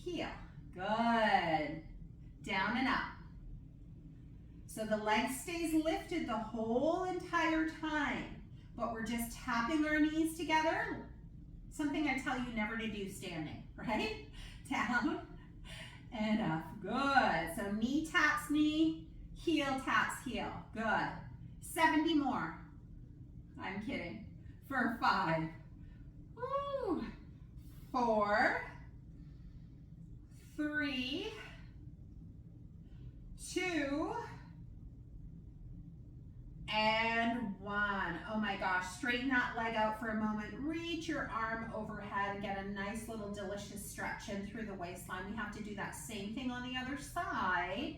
heel. Good. Down and up. So the leg stays lifted the whole entire time, but we're just tapping our knees together. Something I tell you never to do standing, right? Down and up. Good. So knee taps knee, heel taps heel. Good. 70 more. I'm kidding. For 5. Woo. 4, 3, 2, and 1. Oh my gosh, straighten that leg out for a moment. Reach your arm overhead and get a nice little delicious stretch in through the waistline. We have to do that same thing on the other side.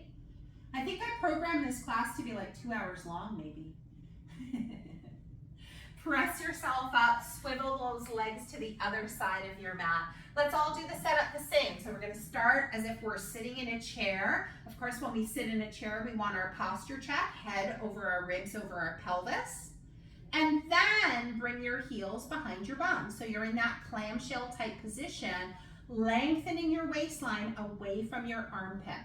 I think I programmed this class to be like 2 hours long, maybe. Press yourself up, swivel those legs to the other side of your mat. Let's all do the setup the same. So we're going to start as if we're sitting in a chair. Of course, when we sit in a chair, we want our posture check, head over our ribs, over our pelvis. And then bring your heels behind your bum. So you're in that clamshell type position, lengthening your waistline away from your armpit.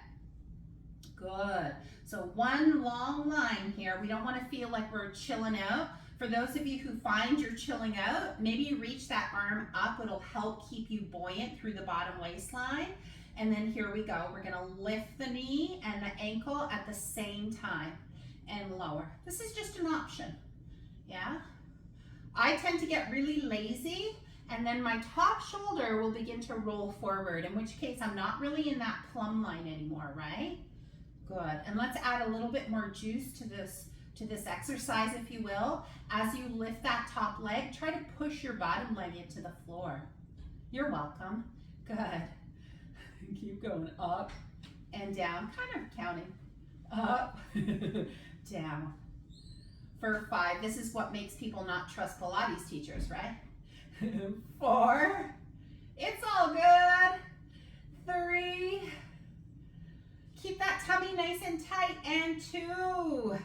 Good. So one long line here. We don't want to feel like we're chilling out. For those of you who find you're chilling out, maybe you reach that arm up. It'll help keep you buoyant through the bottom waistline. And then here we go. We're going to lift the knee and the ankle at the same time and lower. This is just an option. Yeah. I tend to get really lazy, and then my top shoulder will begin to roll forward, in which case I'm not really in that plumb line anymore, right? Good. And let's add a little bit more juice to this exercise, if you will. As you lift that top leg, try to push your bottom leg into the floor. You're welcome. Good. Keep going up and down, kind of counting. Up, down. For 5, this is what makes people not trust Pilates teachers, right? 4, it's all good. 3, keep that tummy nice and tight, and 2.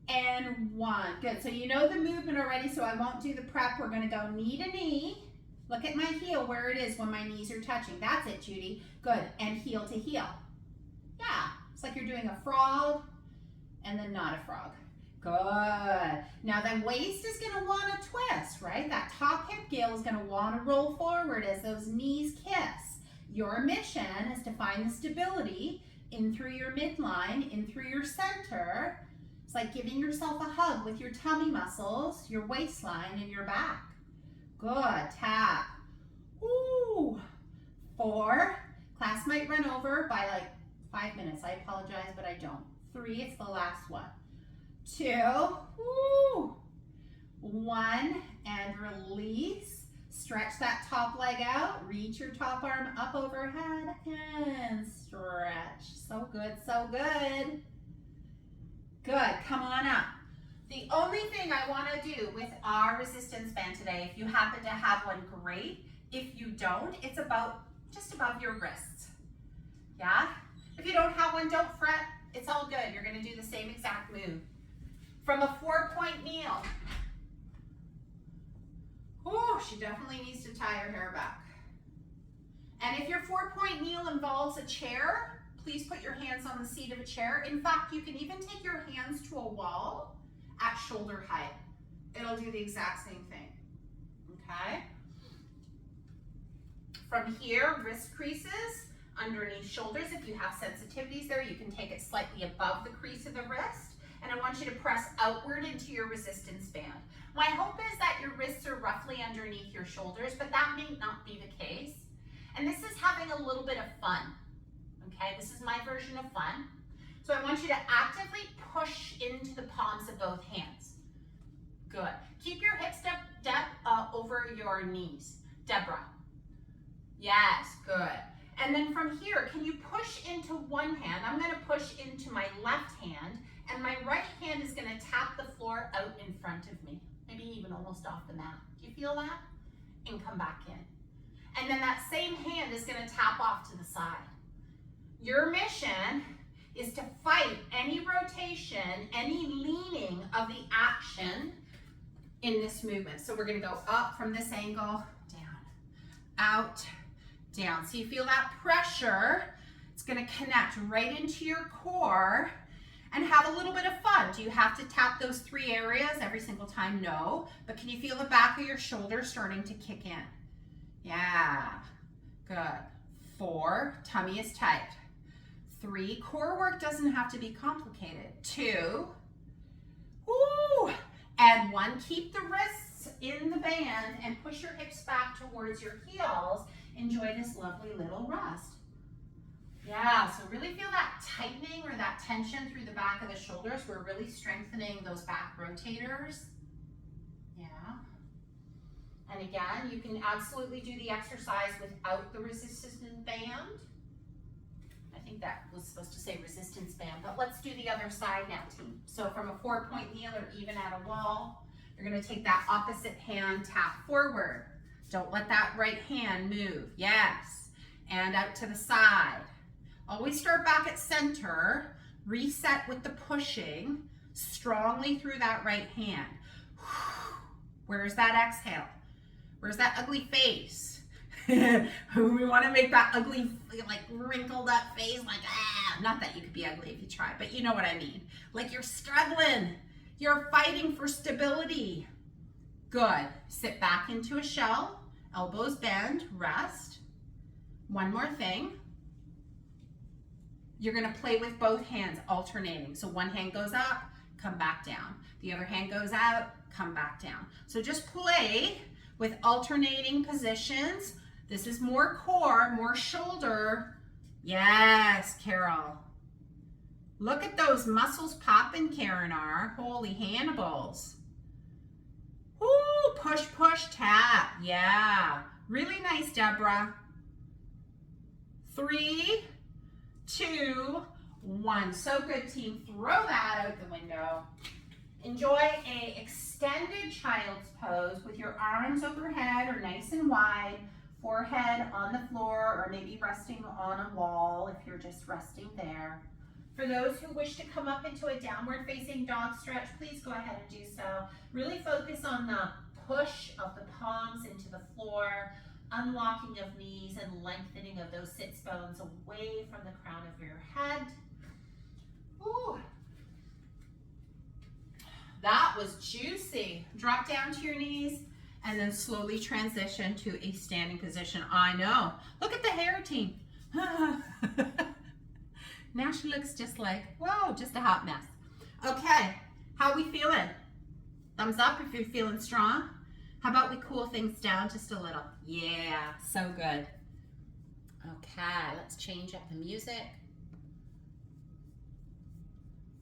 And 1. Good. So you know the movement already, so I won't do the prep. We're going to go knee to knee. Look at my heel where it is when my knees are touching. That's it, Judy. Good. And heel to heel. Yeah. It's like you're doing a frog and then not a frog. Good. Now the waist is going to want to twist, right? That top hip gill is going to want to roll forward as those knees kiss. Your mission is to find the stability in through your midline, in through your center. It's like giving yourself a hug with your tummy muscles, your waistline, and your back. Good. Tap. Ooh. 4. Class might run over by like 5 minutes. I apologize, but I don't. 3. It's the last one. 2. Ooh. 1. And release. Stretch that top leg out, reach your top arm up overhead and stretch. So good, so good. Good, come on up. The only thing I want to do with our resistance band today, if you happen to have one, great. If you don't, it's about just above your wrists. Yeah? If you don't have one, don't fret. It's all good. You're going to do the same exact move. From a 4-point kneel. Oh, she definitely needs to tie her hair back. And if your 4-point kneel involves a chair, please put your hands on the seat of a chair. In fact, you can even take your hands to a wall at shoulder height. It'll do the exact same thing. Okay? From here, wrist creases underneath shoulders. If you have sensitivities there, you can take it slightly above the crease of the wrist. And I want you to press outward into your resistance band. My hope is that your wrists are roughly underneath your shoulders, but that may not be the case. And this is having a little bit of fun. Okay, this is my version of fun. So I want you to actively push into the palms of both hands. Good. Keep your hips over your knees. Deborah. Yes, good. And then from here, can you push into one hand? I'm going to push into my left hand, and my right hand is going to tap the floor out in front of me. Maybe even almost off the mat. Do you feel that? And come back in. And then that same hand is going to tap off to the side. Your mission is to fight any rotation, any leaning of the action in this movement. So we're going to go up from this angle, down, out, down. So you feel that pressure. It's going to connect right into your core and have a little bit of fun. Do you have to tap those 3 areas every single time? No. But can you feel the back of your shoulders starting to kick in? Yeah. Good. 4, tummy is tight. 3, core work doesn't have to be complicated. 2, woo, and 1, keep the wrists in the band and push your hips back towards your heels. Enjoy this lovely little rest. Yeah, so really feel that tightening or that tension through the back of the shoulders. We're really strengthening those back rotators. Yeah. And again, you can absolutely do the exercise without the resistance band. I think that was supposed to say resistance band, but let's do the other side now, team. So from a 4-point kneel or even at a wall, you're going to take that opposite hand, tap forward. Don't let that right hand move. Yes. And out to the side. Always start back at center. Reset with the pushing strongly through that right hand. Where's that exhale? Where's that ugly face? We want to make that ugly, like wrinkled up face, like not that you could be ugly if you try, but you know what I mean. Like you're struggling. You're fighting for stability. Good. Sit back into a shell. Elbows bend. Rest. One more thing. You're going to play with both hands, alternating. So one hand goes up, come back down. The other hand goes out, come back down. So just play with alternating positions. This is more core, more shoulder. Yes, Carol. Look at those muscles popping, Karen R. Holy Hannibals. Woo, push, push, tap. Yeah. Really nice, Deborah. 3, 2, 1. So good, team. Throw that out the window. Enjoy a extended child's pose with your arms overhead or nice and wide, forehead on the floor or maybe resting on a wall if you're just resting there. For those who wish to come up into a downward facing dog stretch, please go ahead and do so. Really focus on the push of the palms into the floor, unlocking of knees and lengthening of those sits bones away from the crown of your head. Ooh. That was juicy. Drop down to your knees and then slowly transition to a standing position. I know. Look at the hair, team. Now she looks just like, whoa, just a hot mess. Okay, how we feeling? Thumbs up if you're feeling strong. How about we cool things down just a little? Yeah, so good. Okay, let's change up the music.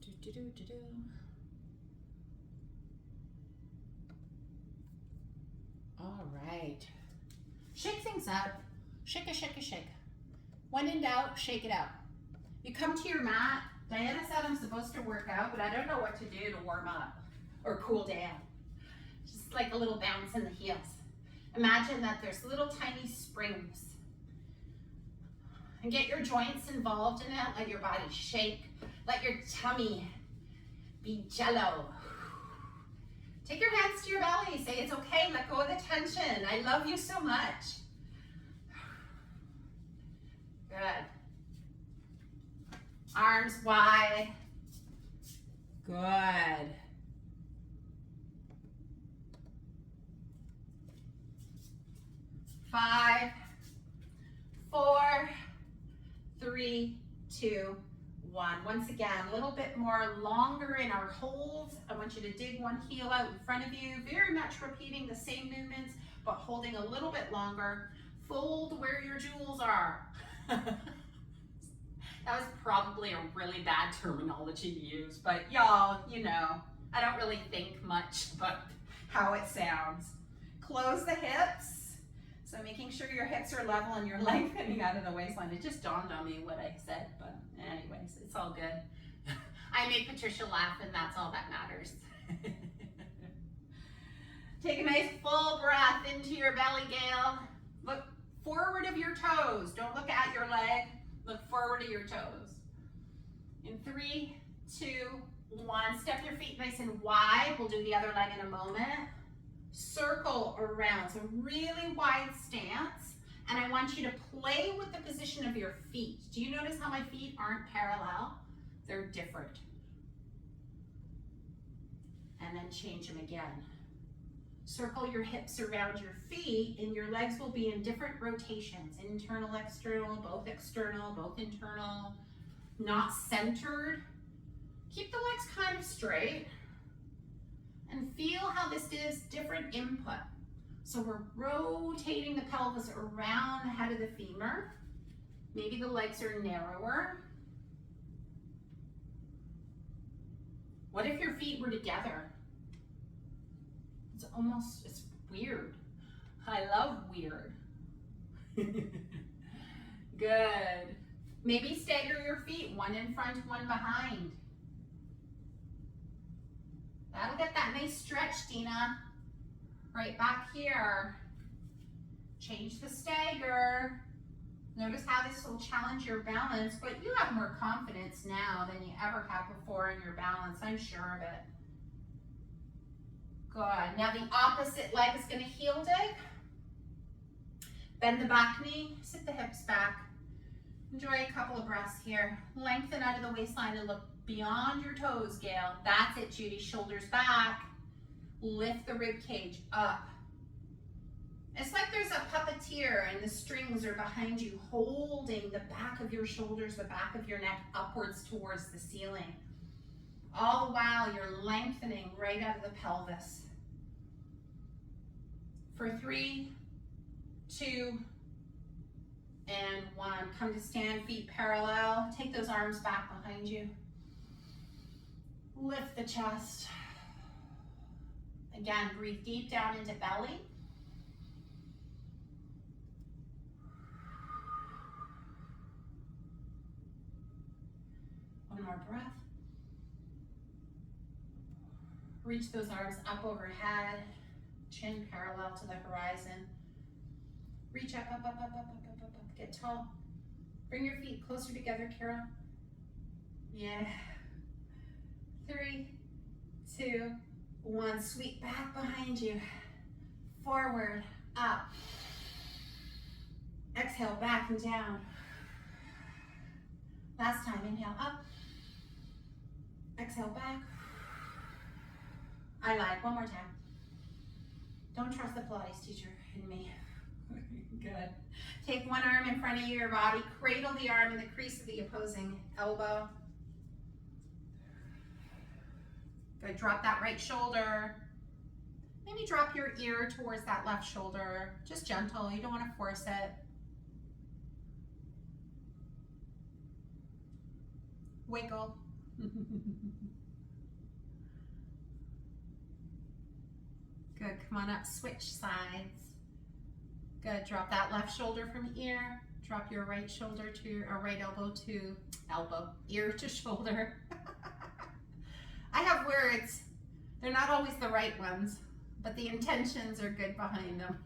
Do-do-do-do-do. All right. Shake things up. Shake a shake a shake. When in doubt, shake it out. You come to your mat. Diana said I'm supposed to work out, but I don't know what to do to warm up or cool down. Just like a little bounce in the heels. Imagine that there's little tiny springs. And get your joints involved in it. Let your body shake. Let your tummy be jello. Take your hands to your belly. Say it's okay. Let go of the tension. I love you so much. Good. Arms wide. Good. Five, 4, 3, 2, 1. Once again, a little bit more longer in our holds. I want you to dig one heel out in front of you, very much repeating the same movements, but holding a little bit longer. Fold where your jewels are. That was probably a really bad terminology to use, but y'all, you know, I don't really think much about how it sounds. Close the hips. So making sure your hips are level and you're lengthening out of the waistline. It just dawned on me what I said, but anyways, it's all good. I made Patricia laugh and that's all that matters. Take a nice full breath into your belly, Gail. Look forward of your toes. Don't look at your leg. Look forward of your toes. In 3, 2, 1. Step your feet nice and wide. We'll do the other leg in a moment. Circle around, so really wide stance, and I want you to play with the position of your feet. Do you notice how my feet aren't parallel? They're different. And then change them again. Circle your hips around your feet, and your legs will be in different rotations. Internal, external, both internal, not centered. Keep the legs kind of straight. And feel how this gives different input. So we're rotating the pelvis around the head of the femur. Maybe the legs are narrower. What if your feet were together? It's weird. I love weird. Good. Maybe stagger your feet, one in front, one behind. That'll get that nice stretch, Dina. Right back here. Change the stagger. Notice how this will challenge your balance, but you have more confidence now than you ever have before in your balance. I'm sure of it. Good. Now the opposite leg is going to heel dig. Bend the back knee, sit the hips back. Enjoy a couple of breaths here. Lengthen out of the waistline and look beyond your toes, Gail. That's it, Judy. Shoulders back. Lift the rib cage up. It's like there's a puppeteer and the strings are behind you holding the back of your shoulders, the back of your neck upwards towards the ceiling. All the while you're lengthening right out of the pelvis. For 3, 2, and 1. Come to stand, feet parallel. Take those arms back behind you. Lift the chest. Again, breathe deep down into belly. One more breath. Reach those arms up overhead, chin parallel to the horizon. Reach up, up, up, up, up, up, up, up, up. Get tall. Bring your feet closer together, Carol. Yeah. 3, 2, 1. Sweep back behind you. Forward, up. Exhale, back and down. Last time, inhale, up. Exhale, back. I lied, one more time. Don't trust the Pilates teacher in me. Good. Take one arm in front of your body, cradle the arm in the crease of the opposing elbow. Good, drop that right shoulder. Maybe drop your ear towards that left shoulder. Just gentle, you don't want to force it. Wiggle. Good, come on up, switch sides. Good, drop that left shoulder from ear. Drop your right shoulder to your, or right elbow to elbow, ear to shoulder. I have words, they're not always the right ones, but the intentions are good behind them.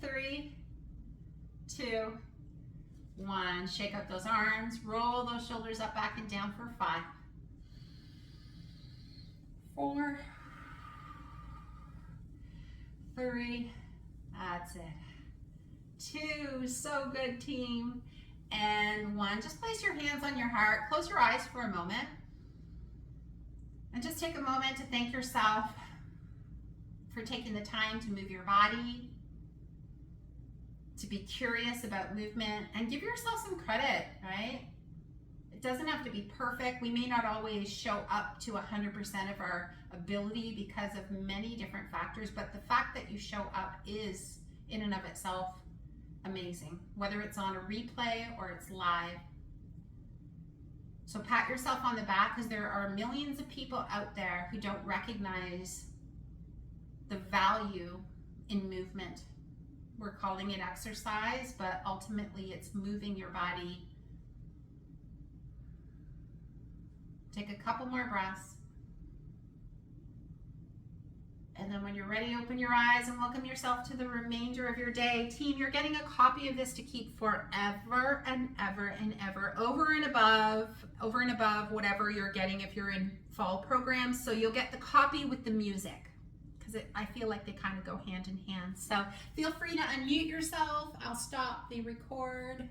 3, 2, 1. Shake up those arms, roll those shoulders up, back, and down for 5, 4, 3, that's it. 2, so good, team. And 1, just place your hands on your heart, close your eyes for a moment, and just take a moment to thank yourself for taking the time to move your body, to be curious about movement, and give yourself some credit, right? It doesn't have to be perfect. We may not always show up to 100% of our ability because of many different factors, but the fact that you show up is in and of itself amazing, whether it's on a replay or it's live. So pat yourself on the back, because there are millions of people out there who don't recognize the value in movement. We're calling it exercise, but ultimately it's moving your body. Take a couple more breaths. And then when you're ready, open your eyes and welcome yourself to the remainder of your day. Team, you're getting a copy of this to keep forever and ever and ever, over and above whatever you're getting if you're in fall programs. So you'll get the copy with the music, because I feel like they kind of go hand in hand. So feel free to unmute yourself. I'll stop the record.